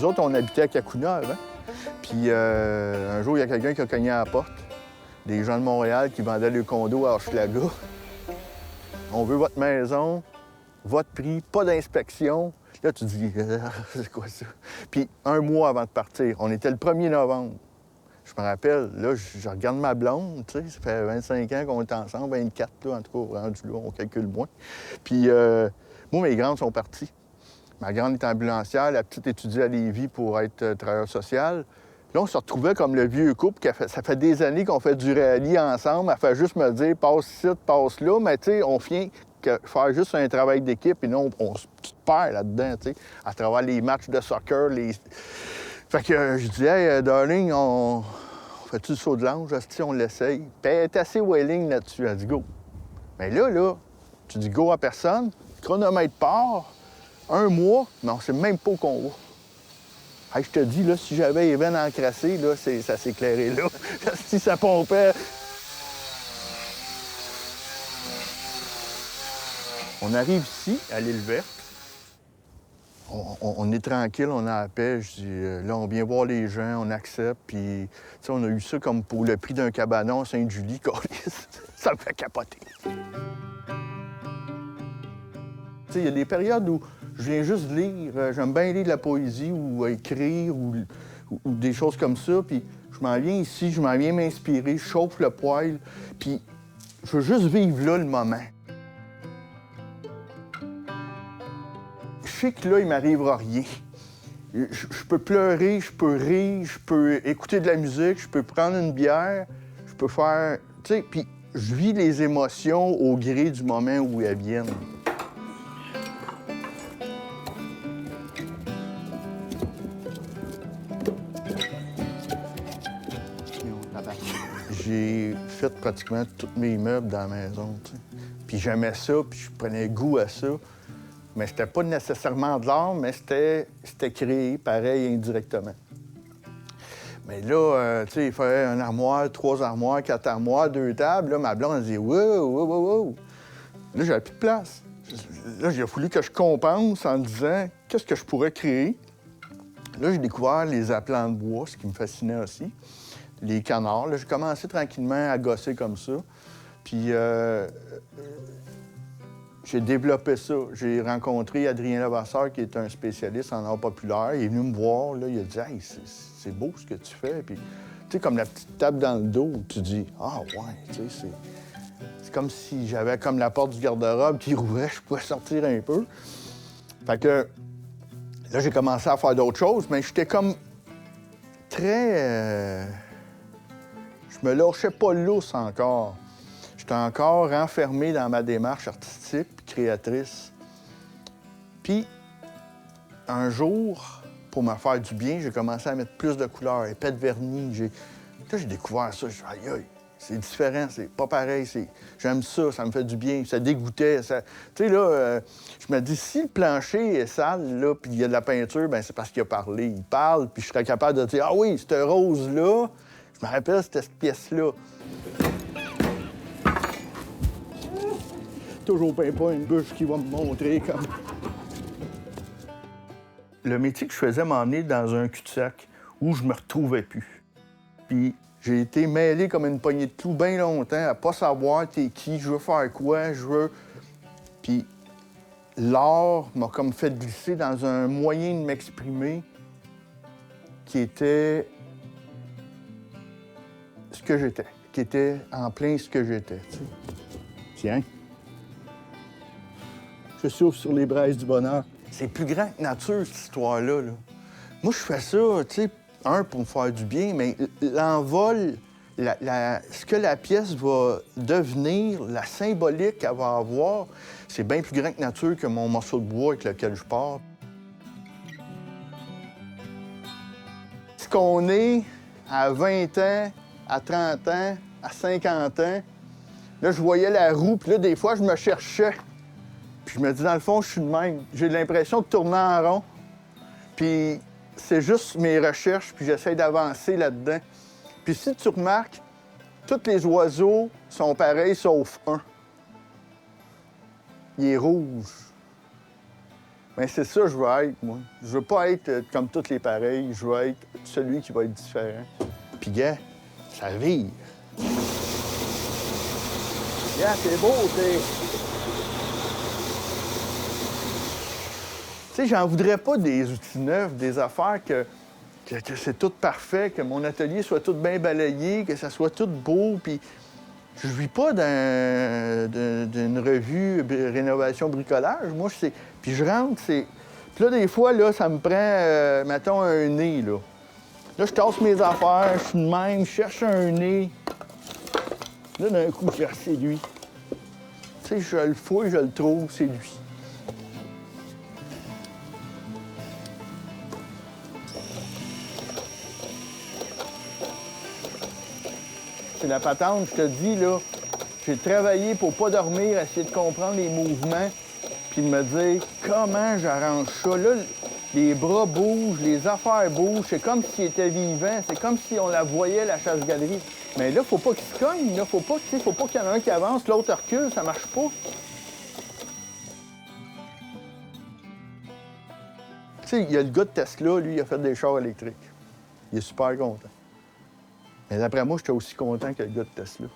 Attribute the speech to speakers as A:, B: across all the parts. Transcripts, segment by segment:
A: Nous autres, on habitait à Kakuna avant. Puis un jour, il y a quelqu'un qui a cogné à la porte. Des gens de Montréal qui vendaient le condo à Hochelaga. On veut votre maison, votre prix, pas d'inspection. Là, tu te dis, c'est quoi ça? Puis un mois avant de partir, on était le 1er novembre. Je me rappelle, là, je regarde ma blonde, tu sais, ça fait 25 ans qu'on est ensemble, 24, là, en tout cas, rendu là, on calcule moins. Puis moi, mes grandes sont parties. Ma grande est ambulancière, la petite étudie à Lévis pour être travailleur social. Là, on se retrouvait comme le vieux couple, ça fait des années qu'on fait du rallye ensemble. Elle fait juste me dire, passe ici, passe là, mais tu sais, on vient faire juste un travail d'équipe et non, tu te perds là-dedans, tu sais, à travers les matchs de soccer, Fait que je dis, hey, darling, on fait-tu le saut de l'ange? On l'essaye. Puis elle est assez willing là-dessus. Elle dit, go. Mais là, tu dis go à personne, chronomètre part, un mois, mais on sait même pas où qu'on va. Hey, je te dis, là, si j'avais les veines encrassées, là, ça s'éclairait là. Si ça pompait. On arrive ici, à l'île verte. On est tranquille, on a la paix. Je dis, là, on vient voir les gens, on accepte. Puis, tu sais, on a eu ça comme pour le prix d'un cabanon à Sainte-Julie, câlisse. Ça me fait capoter. Tu sais, il y a des périodes où je viens juste lire. J'aime bien lire de la poésie ou écrire ou des choses comme ça. Puis, je m'en viens ici, je m'en viens m'inspirer, je chauffe le poêle. Puis, je veux juste vivre là le moment. Je sais que là, il m'arrivera rien. Je peux pleurer, je peux rire, je peux écouter de la musique, je peux prendre une bière, je peux faire... Tu sais, puis je vis les émotions au gré du moment où elles viennent. J'ai fait pratiquement tous mes meubles dans la maison, tu sais. Puis j'aimais ça, puis je prenais goût à ça. Mais c'était pas nécessairement de l'art, mais c'était créé, pareil, indirectement. Mais là, tu sais, il fallait un armoire, 3 armoires, 4 armoires, 2 tables. Là, ma blonde, elle dit « wow, wow, wow, wow ». Là, j'avais plus de place. Là, il a fallu que je compense en disant « qu'est-ce que je pourrais créer ». Là, j'ai découvert les aplats de bois, ce qui me fascinait aussi. Les canards. Là, j'ai commencé tranquillement à gosser comme ça. Puis... j'ai développé ça. J'ai rencontré Adrien Levasseur, qui est un spécialiste en art populaire. Il est venu me voir, là, il a dit « Hey, c'est beau ce que tu fais. » Puis, tu sais, comme la petite tape dans le dos, tu dis « Ah, ouais, tu sais, c'est comme si j'avais comme la porte du garde-robe qui rouvrait, je pouvais sortir un peu. » Fait que là, j'ai commencé à faire d'autres choses, mais j'étais comme très... Je me lâchais pas lousse encore. J'étais encore renfermé dans ma démarche artistique puis créatrice. Puis, un jour, pour me faire du bien, j'ai commencé à mettre plus de couleurs, épais de vernis. Là, j'ai découvert ça. Je dis, aïe, aïe, c'est différent, c'est pas pareil. J'aime ça, ça me fait du bien, ça dégoûtait. Tu sais, là, je me dis, si le plancher est sale, là, puis il y a de la peinture, bien, c'est parce qu'il a parlé. Il parle, puis je serais capable de dire, ah oui, cette rose-là, je me rappelle, c'était cette pièce-là. Toujours pas une bûche qui va me montrer comme... Le métier que je faisais m'a emmené dans un cul-de-sac où je me retrouvais plus. Puis j'ai été mêlé comme une poignée de clous bien longtemps à pas savoir t'es qui, je veux faire quoi, je veux... Puis l'art m'a comme fait glisser dans un moyen de m'exprimer qui était ce que j'étais, qui était en plein ce que j'étais, tu sais. Tiens. Je souffle sur les braises du bonheur. C'est plus grand que nature, cette histoire-là. Là. Moi, je fais ça, tu sais, pour me faire du bien, mais l'envol, ce que la pièce va devenir, la symbolique qu'elle va avoir, c'est bien plus grand que nature que mon morceau de bois avec lequel je pars. Ce qu'on est à 20 ans, à 30 ans, à 50 ans, là, je voyais la roue, puis là, des fois, je me cherchais. Puis je me dis, dans le fond, je suis de même. J'ai l'impression de tourner en rond. Puis c'est juste mes recherches, puis j'essaie d'avancer là-dedans. Puis si tu remarques, tous les oiseaux sont pareils, sauf un. Il est rouge. Mais c'est ça que je veux être, moi. Je veux pas être comme tous les pareils. Je veux être celui qui va être différent. Puis, gars, ça vire. Gars, c'est beau, t'sais. Tu sais, j'en voudrais pas des outils neufs, des affaires que c'est tout parfait, que mon atelier soit tout bien balayé, que ça soit tout beau, puis je vis pas d'une revue rénovation bricolage. Moi, c'est... Puis je rentre, c'est... Puis là, des fois, là, ça me prend, mettons, un nez, là. Là, je tasse mes affaires, je suis de même, je cherche un nez. Là, d'un coup, je dis, ah, c'est lui. Tu sais, je le fouille, je le trouve, c'est lui. C'est la patente, je te dis, là. J'ai travaillé pour pas dormir, essayer de comprendre les mouvements, puis me dire comment j'arrange ça. Là, les bras bougent, les affaires bougent, c'est comme s'il était vivant, c'est comme si on la voyait, la chasse-galerie. Mais là, faut pas qu'il se cogne, là, faut pas qu'il y en ait un qui avance, l'autre recule, ça marche pas. Tu sais, il y a le gars de Tesla, lui, il a fait des chars électriques. Il est super content. Mais d'après moi, j'étais aussi content que le gars de Tesla.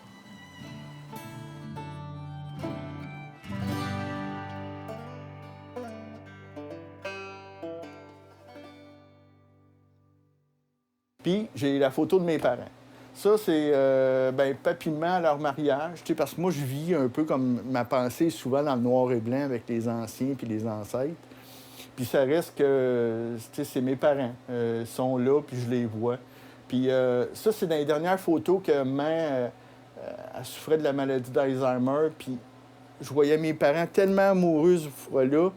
A: Puis, j'ai la photo de mes parents. Ça, c'est papillement à leur mariage, tu sais, parce que moi, je vis un peu comme ma pensée, souvent dans le noir et blanc avec les anciens puis les ancêtres. Puis ça reste que, tu sais, c'est mes parents. Ils sont là, puis je les vois. Puis ça, c'est dans les dernières photos que maman, elle souffrait de la maladie d'Alzheimer, puis je voyais mes parents tellement amoureux cette fois-là.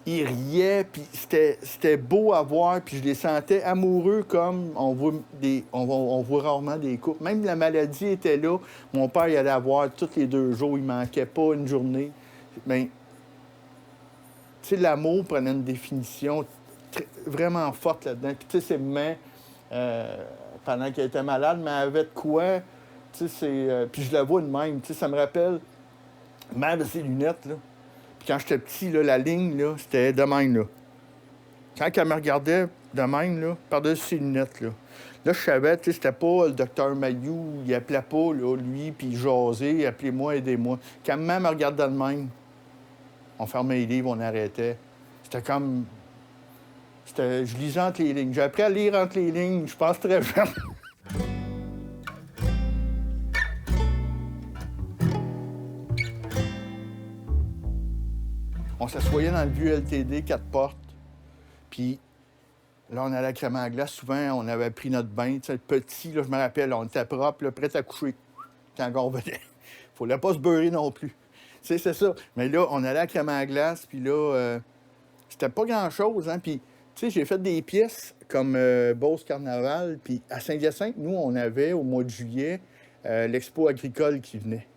A: Ils riaient, puis c'était beau à voir, puis je les sentais amoureux comme on voit rarement des couples. Même la maladie était là. Mon père, il allait la voir tous les 2 jours. Il manquait pas une journée. Mais, tu sais, l'amour prenait une définition vraiment forte là-dedans. Puis, tu sais, c'est maman, pendant qu'elle était malade, mais elle avait de quoi. Tu sais, c'est... puis je la vois de même. Tu sais, ça me rappelle maman de ses lunettes, là. Puis quand j'étais petit, là, la ligne, là, c'était de même, là. Quand elle me regardait de même, là, par-dessus ses lunettes, là, là, je savais, tu sais, c'était pas le docteur Mayou, il appelait pas, là, lui, puis il jasait, appelez-moi, aidez-moi. Quand maman me regardait de même, on fermait les livres, on arrêtait. C'était comme... Je lisais entre les lignes. J'ai appris à lire entre les lignes, je pense très jeune. On s'assoyait dans le vieux LTD, 4 portes. Puis là, on allait à Crème à glace. Souvent, on avait pris notre bain. Tu sais, le petit, là, je me rappelle, on était propre, là, prêt à coucher quand on revenait. Fallait pas se beurrer non plus. Tu sais, c'est ça. Mais là, on allait à Crème à glace, puis là, c'était pas grand-chose, hein. Puis, tu sais, j'ai fait des pièces comme Beauce Carnaval. Puis à Saint-Hyacinthe, nous, on avait, au mois de juillet, l'expo agricole qui venait.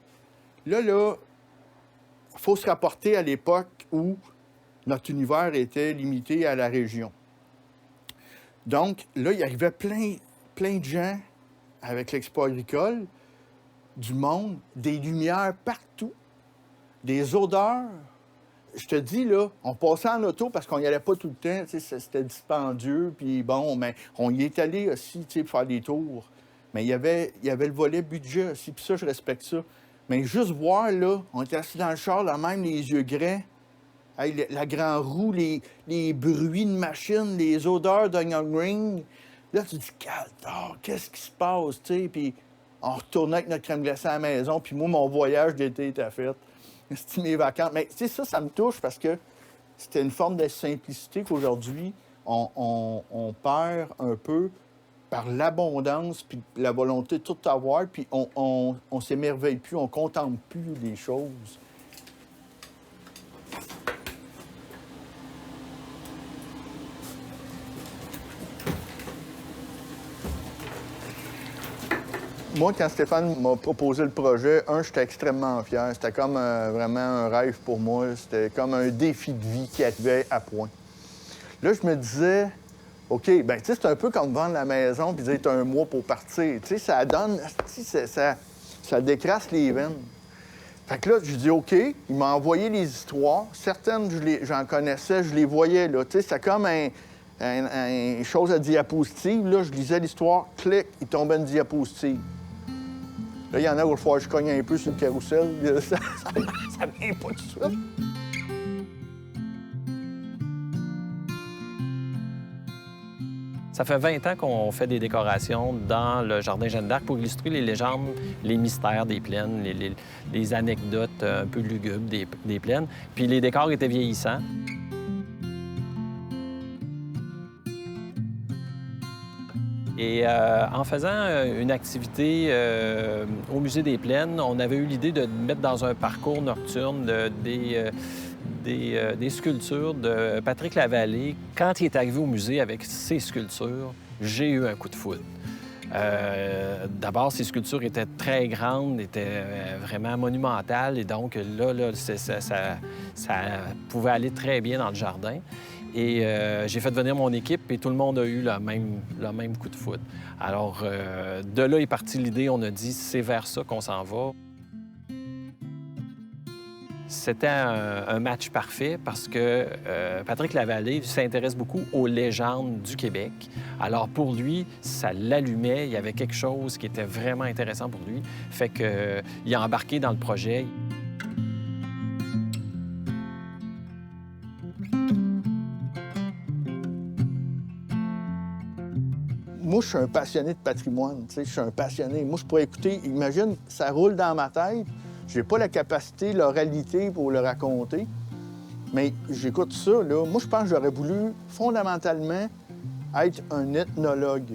A: Là, il faut se rapporter à l'époque où notre univers était limité à la région. Donc, là, il arrivait plein de gens avec l'expo agricole, du monde, des lumières partout, des odeurs. Je te dis, là, on passait en auto parce qu'on n'y allait pas tout le temps, tu sais, c'était dispendieux, puis bon, mais on y est allé aussi, tu sais, pour faire des tours. Mais il y avait le volet budget aussi, puis ça, je respecte ça. Mais juste voir, là, on était assis dans le char, là, même les yeux grais, hey, la grande roue, les bruits de machine, les odeurs d'onion ring. Là, tu te dis, calme, qu'est-ce qui se passe, tu sais? Puis on retournait avec notre crème glacée à la maison, puis moi, mon voyage d'été était fait. C'était mes vacances. Mais tu sais, ça me touche parce que c'était une forme de simplicité qu'aujourd'hui, on perd un peu par l'abondance puis la volonté de tout avoir, puis on s'émerveille plus, on contemple plus les choses. Moi, quand Stéphane m'a proposé le projet, j'étais extrêmement fier. C'était comme vraiment un rêve pour moi. C'était comme un défi de vie qui arrivait à point. Là, je me disais, OK, ben tu sais, c'est un peu comme vendre la maison puis dire, t'as un mois pour partir. Tu sais, ça donne, ça décrasse les veines. Fait que là, je dis OK, il m'a envoyé les histoires. Certaines, j'en connaissais, je les voyais, là. Tu sais, c'était comme une chose à diapositive. Là, je lisais l'histoire, clic, il tombait une diapositive. Là, il y en a où il faut que je cogne un peu sur le carrousel. Ça vient pas tout de suite.
B: Ça fait 20 ans qu'on fait des décorations dans le Jardin Jeanne d'Arc pour illustrer les légendes, les mystères des plaines, les anecdotes un peu lugubres des plaines. Puis les décors étaient vieillissants. Et en faisant une activité au Musée des Plaines, on avait eu l'idée de mettre dans un parcours nocturne des sculptures de Patrick Lavallée. Quand il est arrivé au musée avec ses sculptures, j'ai eu un coup de foudre. D'abord, ces sculptures étaient très grandes, étaient vraiment monumentales, et donc là ça pouvait aller très bien dans le jardin. Et j'ai fait venir mon équipe et tout le monde a eu le même coup de foudre. Alors, de là est partie l'idée, on a dit c'est vers ça qu'on s'en va. C'était un match parfait parce que Patrick Lavallée s'intéresse beaucoup aux légendes du Québec. Alors pour lui, ça l'allumait, il y avait quelque chose qui était vraiment intéressant pour lui. Fait qu'il a embarqué dans le projet.
A: Moi, je suis un passionné de patrimoine, tu sais, je suis un passionné. Moi, je pourrais écouter, imagine, ça roule dans ma tête. J'ai pas la capacité, l'oralité pour le raconter, mais j'écoute ça, là. Moi, je pense que j'aurais voulu, fondamentalement, être un ethnologue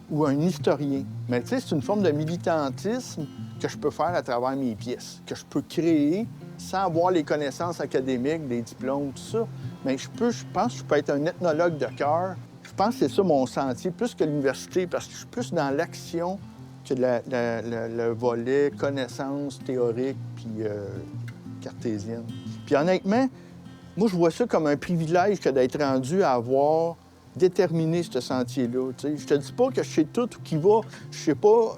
A: ou un historien. Mais tu sais, c'est une forme de militantisme que je peux faire à travers mes pièces, que je peux créer sans avoir les connaissances académiques, les diplômes, tout ça. Mais je pense que je peux être un ethnologue de cœur. Je pense que c'est ça mon sentier, plus que l'université, parce que je suis plus dans l'action que le volet connaissances théoriques puis cartésiennes. Puis honnêtement, moi, je vois ça comme un privilège que d'être rendu à avoir déterminé ce sentier-là. Je te dis pas que je sais tout ou qui va. Je sais pas.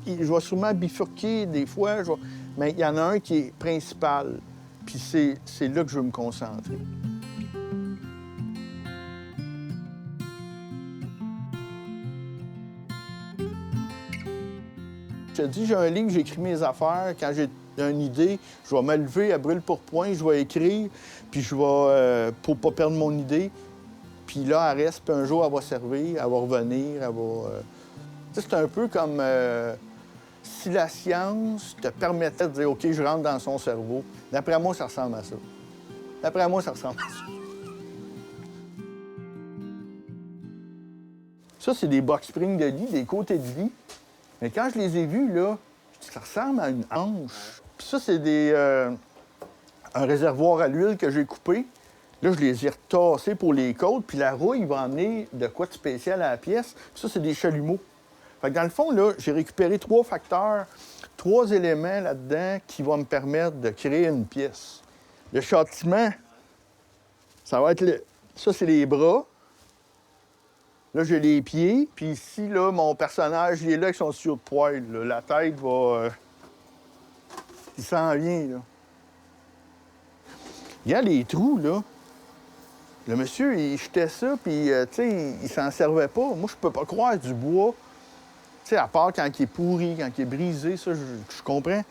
A: Je vais sûrement bifurquer des fois, mais il y en a un qui est principal. Puis c'est là que je veux me concentrer. Je te dis, j'ai un livre, j'écris mes affaires. Quand j'ai une idée, je vais me lever à brûle pour point, je vais écrire, puis je vais, pour pas perdre mon idée. Puis là, elle reste, puis un jour, elle va servir, elle va revenir, elle va... Tu sais, c'est un peu comme si la science te permettait de dire, OK, je rentre dans son cerveau. D'après moi, ça ressemble à ça. D'après moi, ça ressemble à ça. Ça, c'est des box springs de lit, des côtés de lit. Mais quand je les ai vus, là, ça ressemble à une hanche. Puis ça, c'est un réservoir à l'huile que j'ai coupé. Là, je les ai retassés pour les côtes, puis la rouille va amener de quoi de spécial à la pièce. Puis ça, c'est des chalumeaux. Fait que dans le fond, là, j'ai récupéré 3 facteurs, 3 éléments là-dedans qui vont me permettre de créer une pièce. Le châtiment, ça va être ça, c'est les bras. Là, j'ai les pieds. Puis ici, là, mon personnage, il est là avec son tuyau de poêle. Là. La tête va... il s'en vient, là. Regarde les trous, là. Le monsieur, il jetait ça, puis, tu sais, il s'en servait pas. Moi, je peux pas croire du bois. Tu sais, à part quand il est pourri, quand il est brisé, ça, je comprends.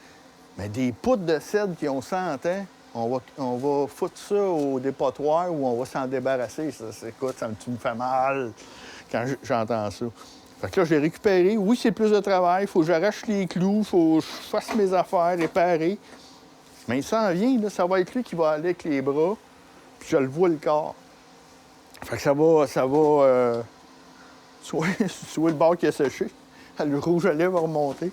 A: Mais des poutres de cèdre qui ont 100 ans, on va foutre ça au dépotoir ou on va s'en débarrasser. Ça, écoute, tu me fait mal quand j'entends ça. Fait que là, j'ai récupéré. Oui, c'est plus de travail. Il faut que j'arrache les clous, il faut que je fasse mes affaires, réparer. Mais il s'en vient, là. Ça va être lui qui va aller avec les bras. Puis je le vois le corps. Fait que ça va soit le bord qui a séché. Le rouge à lèvres va remonter.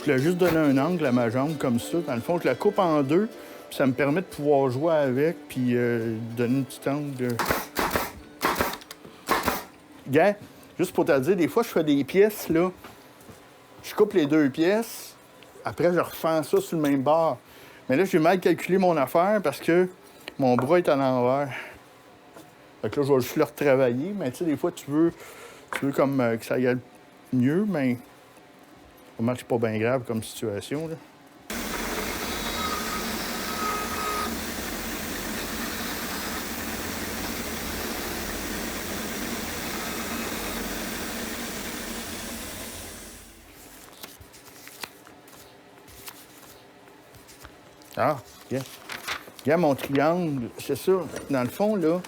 C: Je voulais juste donner un angle à ma jambe comme ça. Dans le fond, je la coupe en deux, puis ça me permet de pouvoir jouer avec, puis donner une petite angle. Gars, juste pour te le dire, des fois, je fais des pièces, là. Je coupe les deux pièces, après, je refais ça sur le même bord. Mais là, j'ai mal calculé mon affaire parce que mon bras est à l'envers. Fait que là, je vais juste le retravailler, mais tu sais, des fois, tu veux comme que ça aille mieux, mais vraiment que c'est pas bien grave comme situation, là. Ah, regarde. Regarde mon triangle, c'est ça. Dans le fond, là,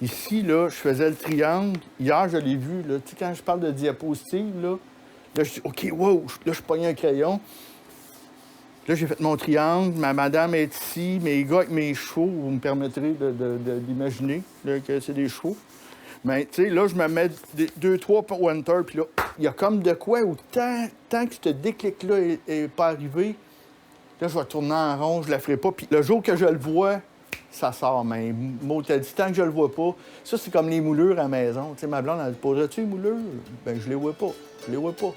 C: ici, là, je faisais le triangle. Hier, je l'ai vu, là. Tu sais, quand je parle de diapositive, là, je dis, OK, wow, là, je pognais un crayon. Là, j'ai fait mon triangle. Ma madame est ici. Mes gars avec mes chevaux, vous me permettrez d'imaginer que c'est des chevaux. Mais, tu sais, là, je me mets deux, trois pointers, puis là, il y a comme de quoi où tant que ce déclic-là est pas arrivé, là, je vais tourner en rond, je la ferai pas. Puis le jour que je le vois, ça sort. Mais mot t'as dit, tant que je le vois pas, ça, c'est comme les moulures à la maison. Tu sais, ma blonde, elle dit, poserais-tu les moulures? Ben, je les vois pas. Je les vois pas.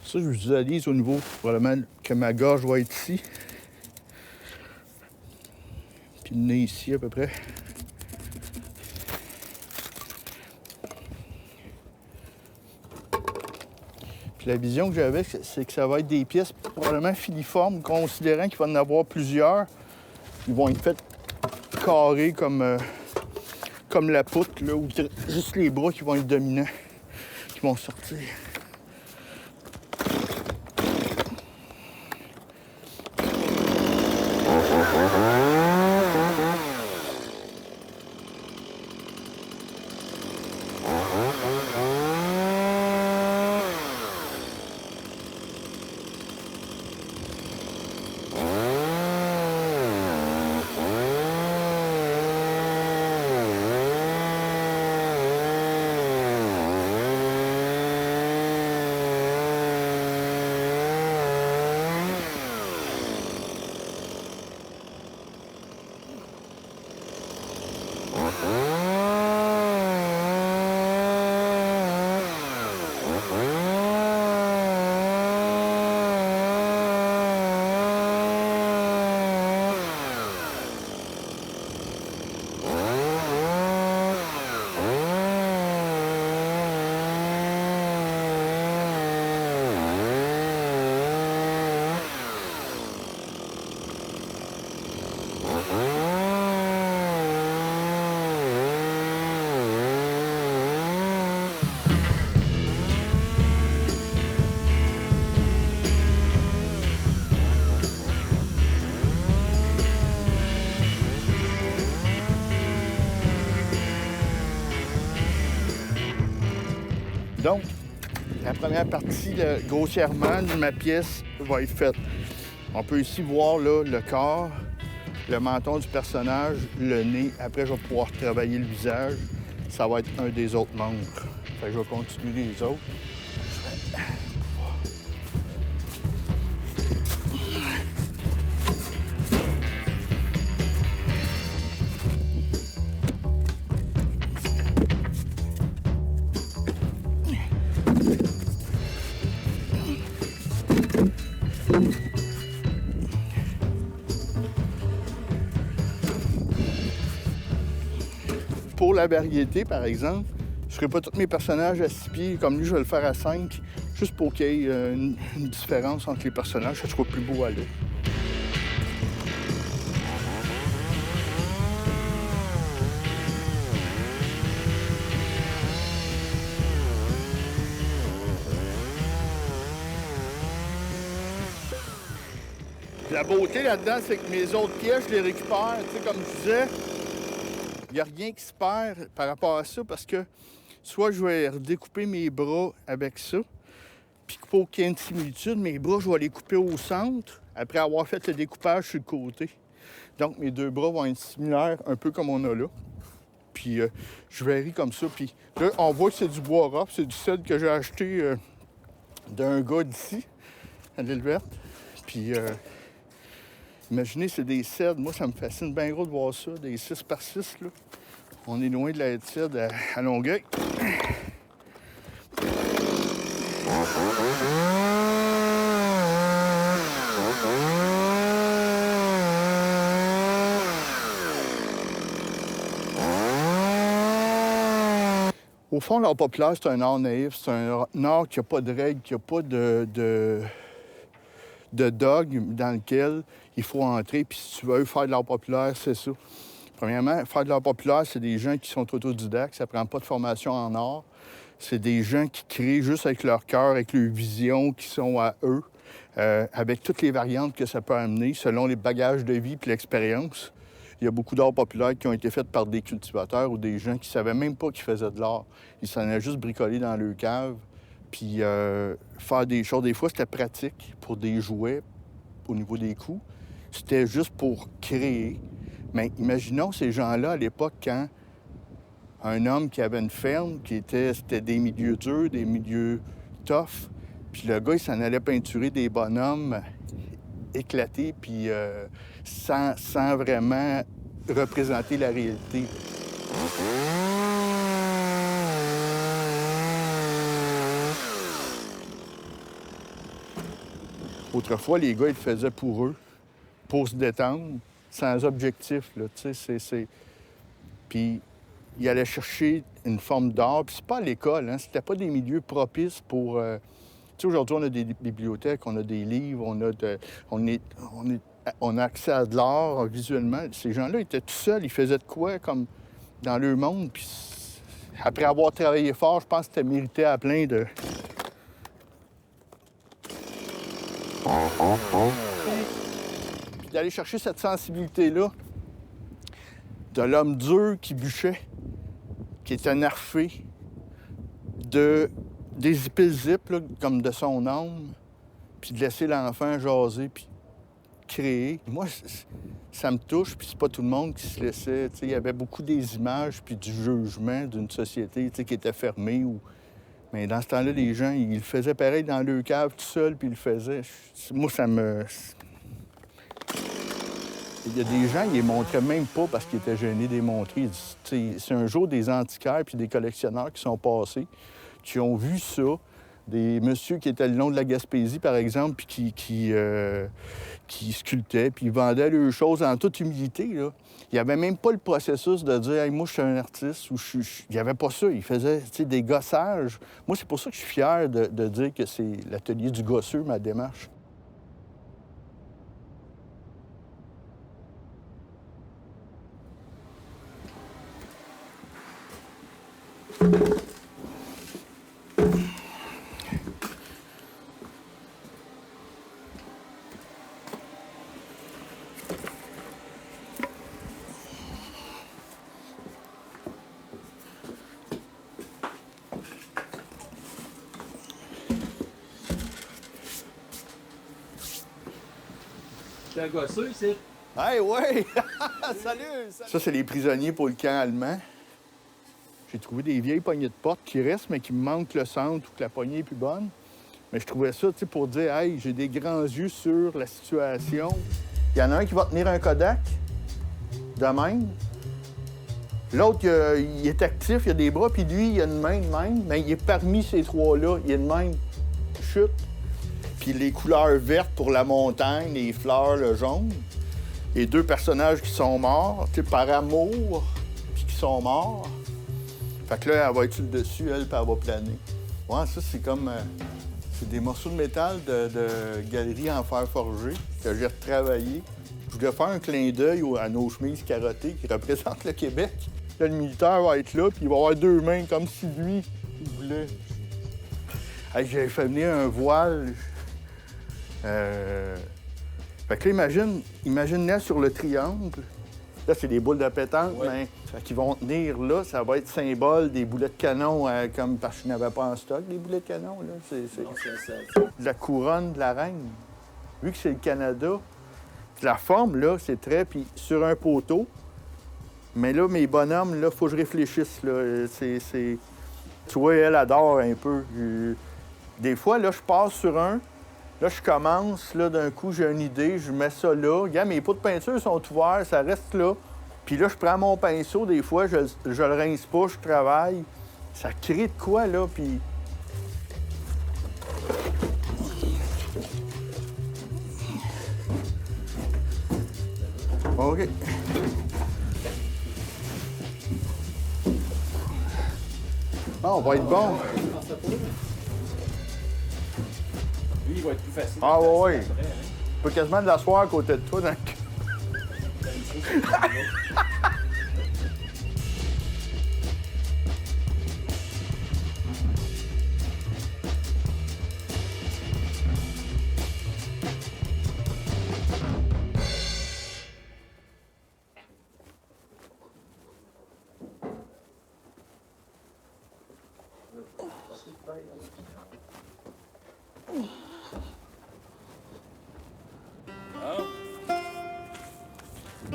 C: Ça, je visualise au niveau, probablement, que ma gorge va être ici. Puis le nez ici, à peu près. Puis la vision que j'avais, c'est que ça va être des pièces probablement filiformes, considérant qu'il va en avoir plusieurs. Ils vont être faits carrés comme la poutre, là, ou juste les bras qui vont être dominants, qui vont sortir. Donc, la première partie, grossièrement, de ma pièce va être faite. On peut ici voir là, le corps, le menton du personnage, le nez. Après, je vais pouvoir travailler le visage. Ça va être un des autres membres. Fait que je vais continuer les autres. Pour la variété, par exemple, je ne ferai pas tous mes personnages à 6 pieds. Comme lui, je vais le faire à 5, juste pour qu'il y ait une différence entre les personnages, que ce soit plus beau à l'œil. La beauté là-dedans, c'est que mes autres pièces, je les récupère. Tu sais, comme je disais, il n'y a rien qui se perd par rapport à ça parce que soit je vais redécouper mes bras avec ça, puis pour qu'il y ait une similitude, mes bras, je vais les couper au centre après avoir fait le découpage sur le côté. Donc, mes deux bras vont être similaires, un peu comme on a là. Puis, je varie comme ça. Puis là, on voit que c'est du bois rap. C'est du cèdre que j'ai acheté d'un gars d'ici, à l'île verte. Puis, imaginez, c'est des cèdres. Moi, ça me fascine bien gros de voir ça, des 6 par 6, là. On est loin de la cèdre à Longueuil. Au fond, l'art populaire, c'est un art naïf. C'est un art qui n'a pas de règles, qui n'a pas de dogme dans lequel il faut entrer. Puis si tu veux faire de l'art populaire, c'est ça. Premièrement, faire de l'art populaire, c'est des gens qui sont autodidactes. Ça ne prend pas de formation en art. C'est des gens qui créent juste avec leur cœur, avec leur vision, qui sont à eux, avec toutes les variantes que ça peut amener, selon les bagages de vie et l'expérience. Il y a beaucoup d'art populaire qui ont été faits par des cultivateurs ou des gens qui ne savaient même pas qu'ils faisaient de l'art. Ils s'en allaient juste bricoler dans leur cave. Puis faire des choses, des fois, c'était pratique pour des jouets au niveau des coûts. C'était juste pour créer. Mais imaginons ces gens-là à l'époque quand un homme qui avait une ferme, c'était des milieux durs, des milieux tough, puis le gars, il s'en allait peinturer des bonhommes éclatés, puis sans vraiment représenter la réalité. Autrefois, les gars, ils le faisaient pour eux, pour se détendre, sans objectif, là, tu sais, Puis, ils allaient chercher une forme d'art, puis c'est pas à l'école, hein, c'était pas des milieux propices pour... Tu sais, aujourd'hui, on a des bibliothèques, on a des livres, on a accès à de l'art visuellement. Ces gens-là étaient tout seuls, ils faisaient de quoi, comme dans leur monde, puis après avoir travaillé fort, je pense que c'était mérité à plein de... Puis d'aller chercher cette sensibilité-là de l'homme dur qui bûchait, qui était nerfé, des zip là, comme de son âme, puis de laisser l'enfant jaser, puis créer. Moi, ça me touche, puis c'est pas tout le monde qui se laissait. Il y avait beaucoup des images, puis du jugement d'une société qui était fermée. Mais dans ce temps-là, les gens, ils le faisaient pareil dans leur cave tout seul, puis ils le faisaient. Moi, ça me... Il y a des gens, ils les montraient même pas parce qu'ils étaient gênés de les montrer. C'est un jour des antiquaires puis des collectionneurs qui sont passés, qui ont vu ça. Des messieurs qui étaient le long de la Gaspésie, par exemple, puis qui sculptaient, puis ils vendaient leurs choses en toute humilité, là. Il n'y avait même pas le processus de dire hey, « moi, je suis un artiste » ou « il n'y avait pas ça. Ils faisaient des gossages. Moi, c'est pour ça que je suis fier de dire que c'est l'atelier du gosseux, ma démarche.
B: C'est un gosseux, c'est.
C: Hey, ouais! Salut! Ça, c'est les prisonniers pour le camp allemand. J'ai trouvé des vieilles poignées de porte qui restent, mais qui me manquent le centre ou que la poignée est plus bonne. Mais je trouvais ça, tu sais, pour dire, hey, j'ai des grands yeux sur la situation. Il y en a un qui va tenir un Kodak, de même. L'autre, il est actif, il a des bras, puis lui, il a une main de même. Mais il est parmi ces trois-là, il a une main chute. Puis les couleurs vertes pour la montagne, les fleurs, le jaune. Les deux personnages qui sont morts, tu sais, par amour, puis qui sont morts. Fait que là, elle va être sur le dessus, elle, puis elle va planer. Ouais, ça, c'est comme... c'est des morceaux de métal de galerie en fer forgé que j'ai retravaillé. Je voulais faire un clin d'œil à nos chemises carottées qui représentent le Québec. Là, le militaire va être là, puis il va avoir deux mains, comme si lui, il voulait. Hey, j'avais fait venir un voile. Fait que là, imagine là sur le triangle. Là, c'est des boules de pétanque, mais fait qu'ils vont tenir là. Ça va être symbole des boulets de canon, comme parce que je n'avais pas en stock, des boulets de canon. Là. C'est la couronne de la reine. Vu que c'est le Canada, la forme, là, c'est très... Puis sur un poteau. Mais là, mes bonhommes, là, faut que je réfléchisse, là. Tu vois, elle adore un peu. Des fois, là, je passe sur un. Là, je commence, là, d'un coup, j'ai une idée, je mets ça là. Regarde, mes pots de peinture sont ouverts, ça reste là. Puis là, je prends mon pinceau, des fois, je le rince pas, je travaille. Ça crée de quoi, là, puis... OK. Ah, on va être bon.
B: Lui, il va être plus facile.
C: Ah, ouais. Je peux quasiment de l'asseoir à côté de toi dans le...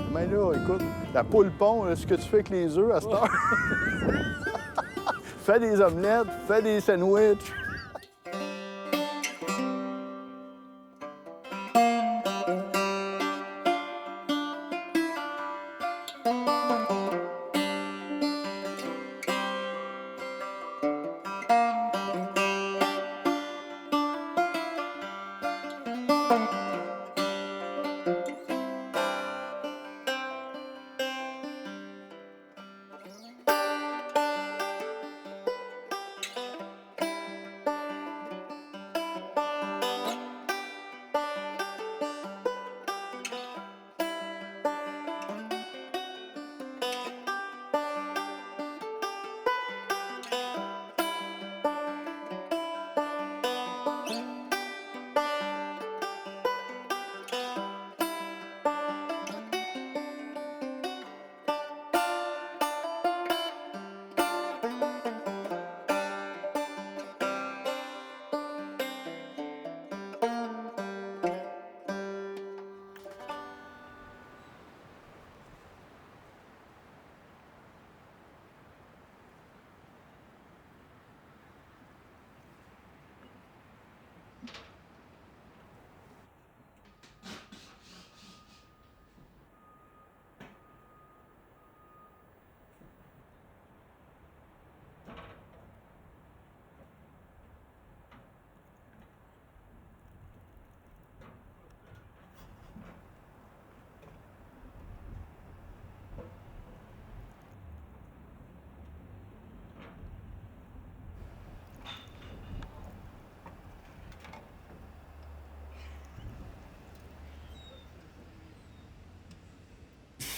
C: Mais là, écoute, la poule pond, là, ce que tu fais avec les œufs à cette heure. Fais des omelettes, fais des sandwichs.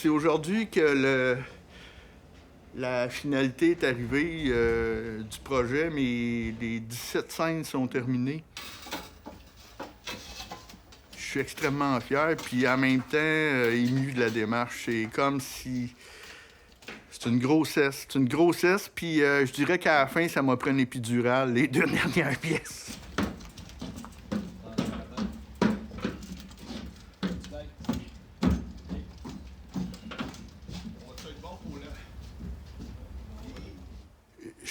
C: C'est aujourd'hui que la finalité est arrivée du projet, mais les 17 scènes sont terminées. Je suis extrêmement fier, puis en même temps ému de la démarche. C'est comme si... C'est une grossesse. C'est une grossesse, puis je dirais qu'à la fin, ça m'a pris un épidural, les deux dernières pièces.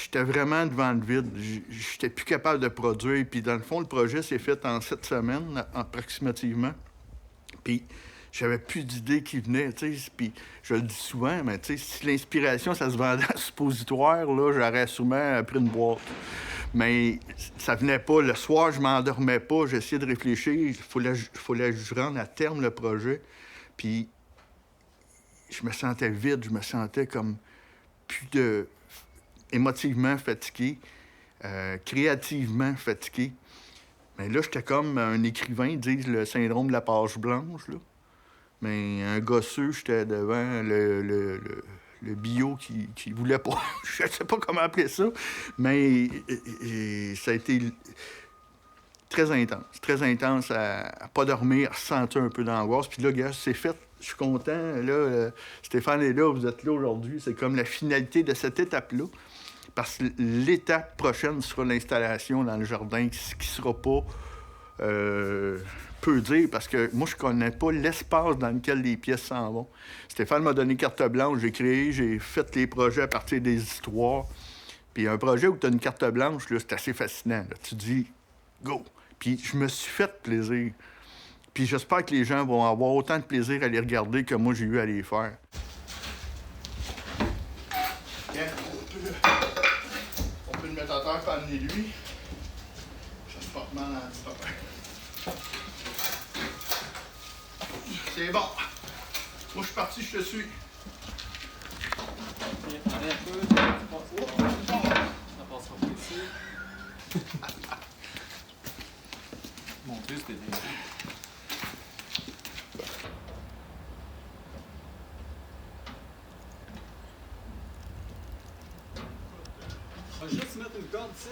C: j'étais vraiment devant le vide. J'étais plus capable de produire. Puis dans le fond, le projet s'est fait en 7 semaines, approximativement. Puis j'avais plus d'idées qui venaient, tu sais. Puis je le dis souvent, mais tu sais, si l'inspiration, ça se vendait à suppositoire, là, j'aurais sûrement pris une boîte. Mais ça venait pas. Le soir, je m'endormais pas. J'essayais de réfléchir. Il fallait que je rende à terme le projet. Puis je me sentais vide. Je me sentais comme plus de... émotivement fatigué, créativement fatigué. Mais là, j'étais comme un écrivain, ils disent le syndrome de la page blanche, là. Mais un gosseux, j'étais devant le bio qui voulait pas. Je sais pas comment appeler ça. Mais ça a été très intense à pas dormir, à sentir un peu d'angoisse. Puis là, gars, c'est fait. Je suis content. Là, Stéphane est là, vous êtes là aujourd'hui. C'est comme la finalité de cette étape-là. Parce que l'étape prochaine sera l'installation dans le jardin, qui sera pas peu dire, parce que moi, je connais pas l'espace dans lequel les pièces s'en vont. Stéphane m'a donné carte blanche, j'ai fait les projets à partir des histoires. Puis un projet où tu as une carte blanche, là, c'est assez fascinant. Là. Tu dis « go ». Puis je me suis fait plaisir. Puis j'espère que les gens vont avoir autant de plaisir à les regarder que moi, j'ai eu à les faire. On peut le mettre à terre et amener lui. Ça se porte mal en papa. C'est bon. Moi, je suis parti, je te suis.
D: Attendez un peu, ça passera pas ici. Mon Dieu, c'était bien. On va juste mettre une corde ici,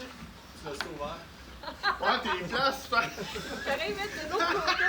D: tu restes ouvert.
C: Ouais, t'es place, super.
E: Pareil, mettre de l'autre côté.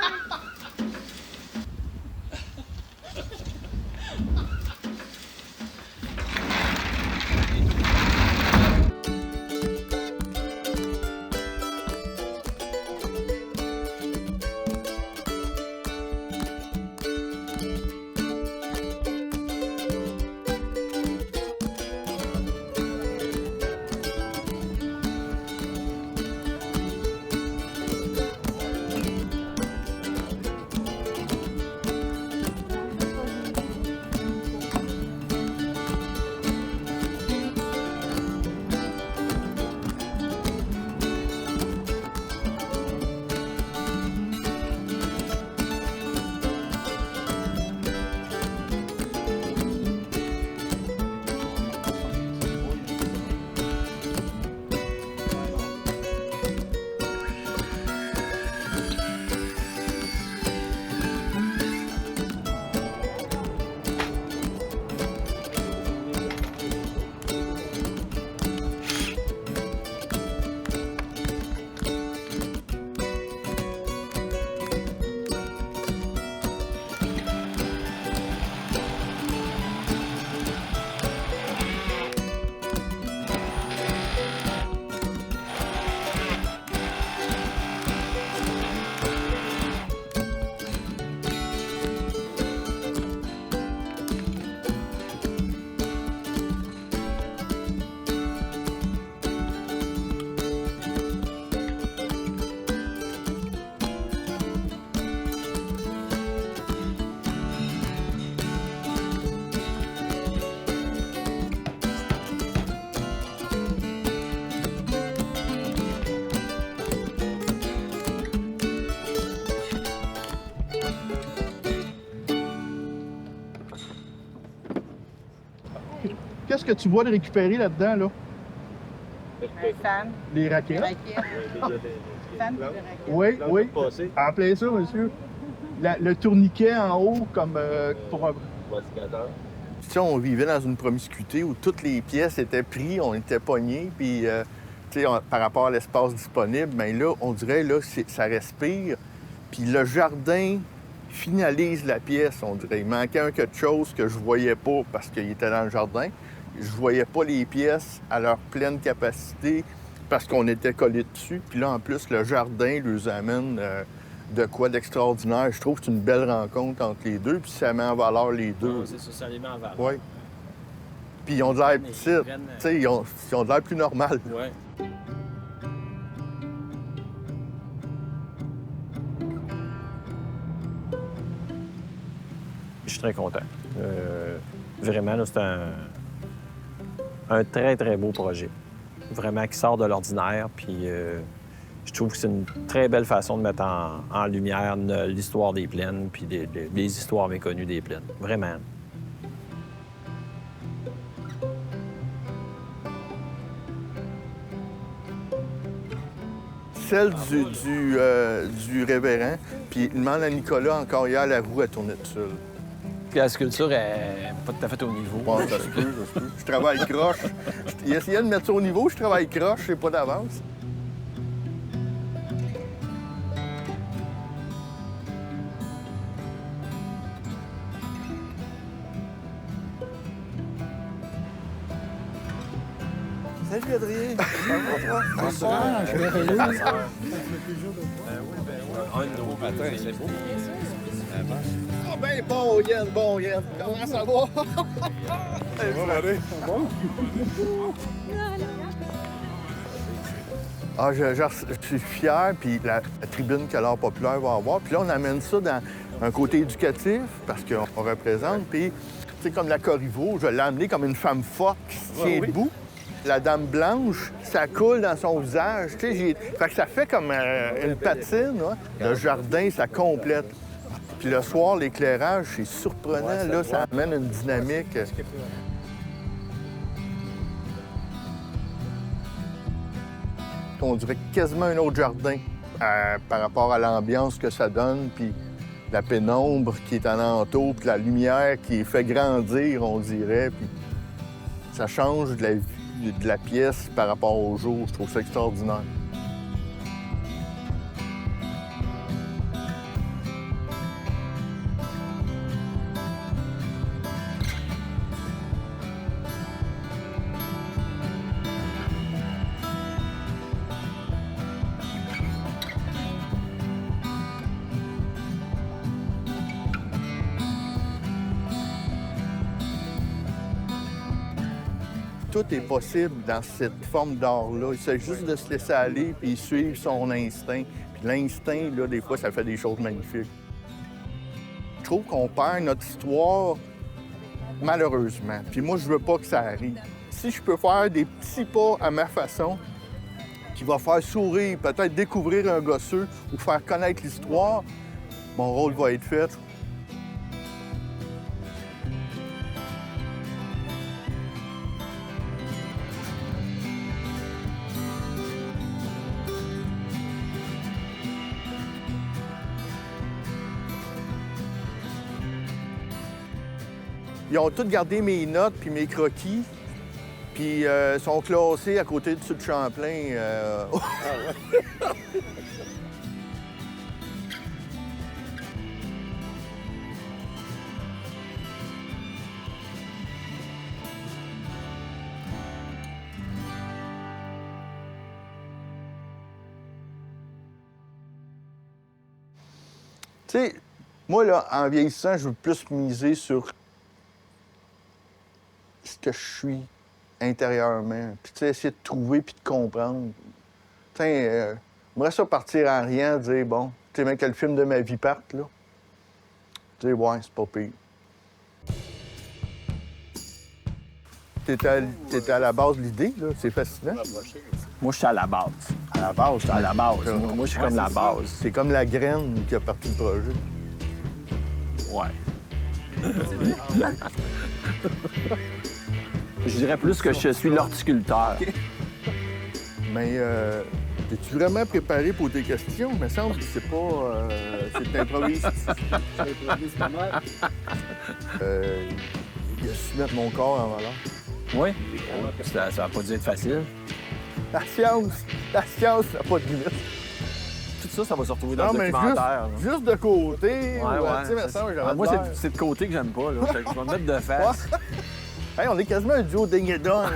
C: Qu'est-ce que tu vois de récupérer là-dedans, là?
E: Un fan.
C: Les raquettes?
E: Fan de raquette.
C: Oui, oui. En plein ça, monsieur. Le tourniquet en haut, comme pour un... Tu sais, on vivait dans une promiscuité où toutes les pièces étaient prises, on était pognés, puis, tu sais, par rapport à l'espace disponible, bien là, on dirait, là, ça respire. Puis le jardin finalise la pièce, on dirait. Il manquait quelque chose que je voyais pas parce qu'il était dans le jardin. Je voyais pas les pièces à leur pleine capacité parce qu'on était collés dessus. Puis là, en plus, le jardin nous amène de quoi d'extraordinaire. Je trouve que c'est une belle rencontre entre les deux, puis ça met en valeur les deux.
B: C'est ça, ça les met en valeur.
C: Oui.
A: Puis ils ont de l'air petits. Tu sais, ils ont de l'air plus normal.
B: Ouais. Je suis très content. Vraiment, là, c'est un très, très beau projet. Vraiment qui sort de l'ordinaire. Puis je trouve que c'est une très belle façon de mettre en lumière l'histoire des plaines puis les histoires méconnues des plaines. Vraiment.
A: Celle du révérend, puis il demande à Nicolas encore hier, la roue a tourné tout seul.
B: Puis la sculpture est pas tout à fait au niveau.
A: Bon, ça se peut, ça se peut. Je travaille croche. Il essayait de mettre ça au niveau, je travaille croche, c'est pas d'avance. Salut Adrien!
C: Ah, je vais rêver.
B: Un de nos matins, c'est beau.
A: Ah ben bon Yann, comment ça va? Ah, je suis fier, puis la tribune que l'art populaire va avoir. Puis là, on amène ça dans un côté éducatif, parce qu'on représente. Puis, tu sais, comme la Corriveau, je l'ai amenée comme une femme forte qui se tient debout. La dame blanche, ça coule dans son visage. Tu sais, fait que ça fait comme une patine. Hein? Le jardin, ça complète. Puis le soir, l'éclairage, c'est surprenant. Là, ça amène une dynamique. On dirait quasiment un autre jardin par rapport à l'ambiance que ça donne, puis la pénombre qui est alentour, puis la lumière qui fait grandir, on dirait. Puis ça change de la pièce par rapport au jour. Je trouve ça extraordinaire. Tout est possible dans cette forme d'art-là. Il s'agit juste de se laisser aller puis suivre son instinct. Puis l'instinct, là, des fois, ça fait des choses magnifiques. Je trouve qu'on perd notre histoire, malheureusement. Puis moi, je veux pas que ça arrive. Si je peux faire des petits pas à ma façon, qui va faire sourire, peut-être découvrir un gosseux ou faire connaître l'histoire, mon rôle va être fait. Ils ont tous gardé mes notes puis mes croquis, puis sont classés à côté de ceux de Champlain. Tu sais, moi, là, en vieillissant, je veux plus miser sur ce que je suis intérieurement. Puis, tu sais, essayer de trouver puis de comprendre. Tu sais, j'aimerais ça partir en rien, dire, bon, tu sais, même que le film de ma vie parte, là. Tu sais, ouais, c'est pas pire. T'étais à la base de l'idée, là. C'est fascinant.
B: Moi, je suis à la base.
A: À la base,
B: À la base. Moi, je suis comme la base.
A: C'est comme la graine qui a parti le projet.
B: Ouais. Je dirais plus que je suis l'horticulteur.
A: Mais es-tu vraiment préparé pour tes questions? Il me semble que c'est pas... c'est improvisé. Il a su mettre mon corps en valeur.
B: Oui. Ça va pas dû être facile.
A: La science n'a pas de limite.
B: Tout ça, ça va se retrouver dans
A: Non,
B: le
A: mais
B: documentaire.
A: juste de côté.
B: Ouais,
A: ou,
B: ouais.
A: tu sais, me semble, j'aurais
B: Moi,
A: de l'air.
B: c'est de côté que j'aime pas. Là. Fait que je vais me mettre de face.
A: Hey, on est quasiment un duo ding et dong.